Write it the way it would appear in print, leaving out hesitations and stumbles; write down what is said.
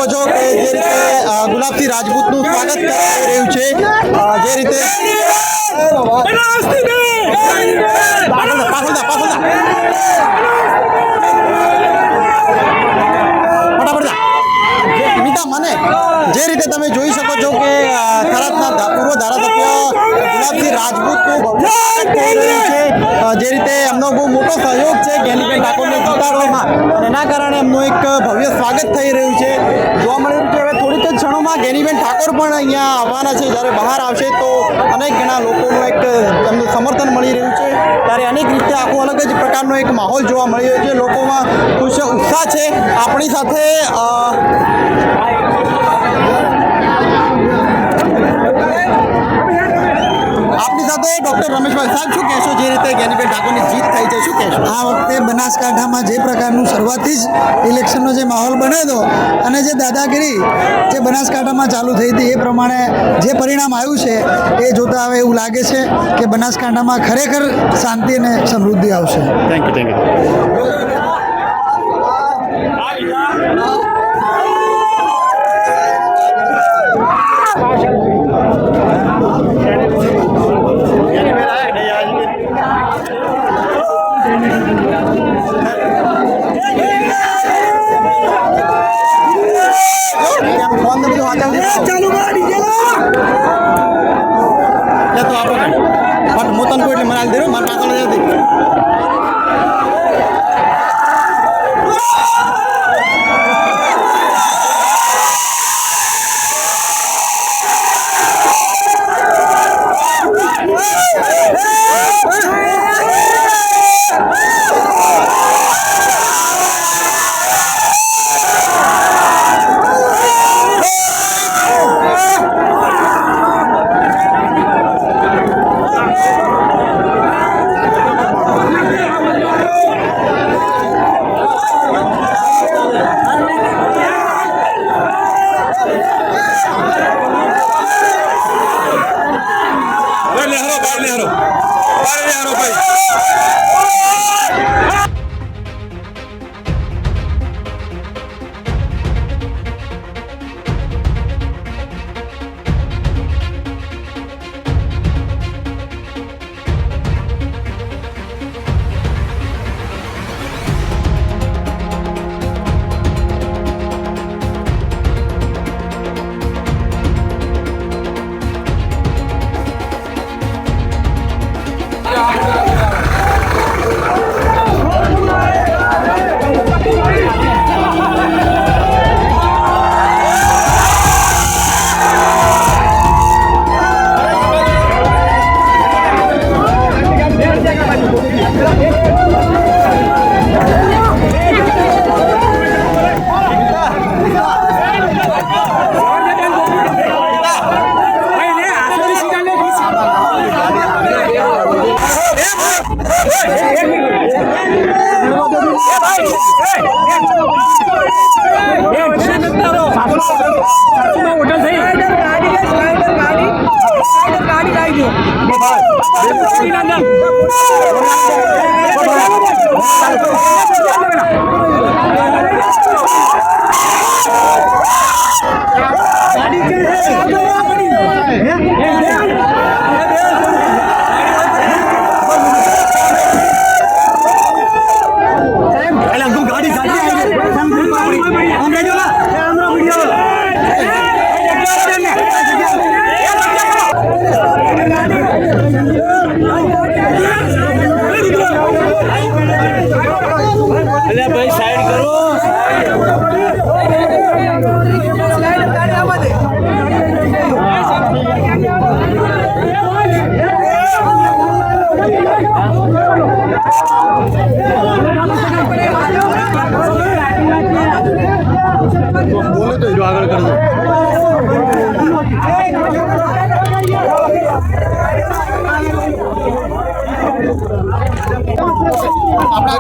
શકો છો કે જે રીતે ગુલાબસિંહ રાજપૂતનું સ્વાગત કરાઈ રહ્યું છે, જે રીતે જે રીતે તમે જોઈ શકો છો કે થરાદના પૂર્વ ધારાસભ્ય ગુલાબસિંહ રાજપૂતનું ભવ્ય સ્વાગત થઈ રહ્યું છે, જે રીતે એમનો બહુ મોટો સહયોગ છે જ્ઞાનીબેન ઠાકોરને જીતાડવામાં, અને એના કારણે એમનું એક ભવ્ય સ્વાગત થઈ રહ્યું છે. જોવા મળી રહ્યું છે હવે થોડીક જ ક્ષણોમાં જ્ઞાનીબેન ઠાકોર પણ અહીંયા આવવાના છે. જ્યારે બહાર આવશે તો અનેક ઘણા લોકોનું એક એમનું સમર્થન મળી રહ્યું છે, ત્યારે અનેક રીતે આખો અલગ જ પ્રકારનો એક માહોલ જોવા મળી રહ્યો છે. લોકોમાં ખુશ ઉત્સાહ છે. આપણી સાથે ડોક્ટર રમેશભાઈ સાહેબ, શું કહેશો જે રીતે જ્ઞાનીબેન ઠાકોરની જીત થઈ છે, શું કહેશો? આ વખતે બનાસકાંઠામાં જે પ્રકારનું શરૂઆતથી જ ઇલેક્શનનો જે માહોલ બન્યો હતો અને જે દાદાગીરી જે બનાસકાંઠામાં ચાલુ થઈ હતી એ પ્રમાણે જે પરિણામ આવ્યું છે એ જોતા હવે એવું લાગે છે કે બનાસકાંઠામાં ખરેખર શાંતિ અને સમૃદ્ધિ આવશે. Thank you. મોતન કોઈ એટલે મનાલ દેરો મારા પાછળ જતી બોલે તો આગળ કરજો. આપણા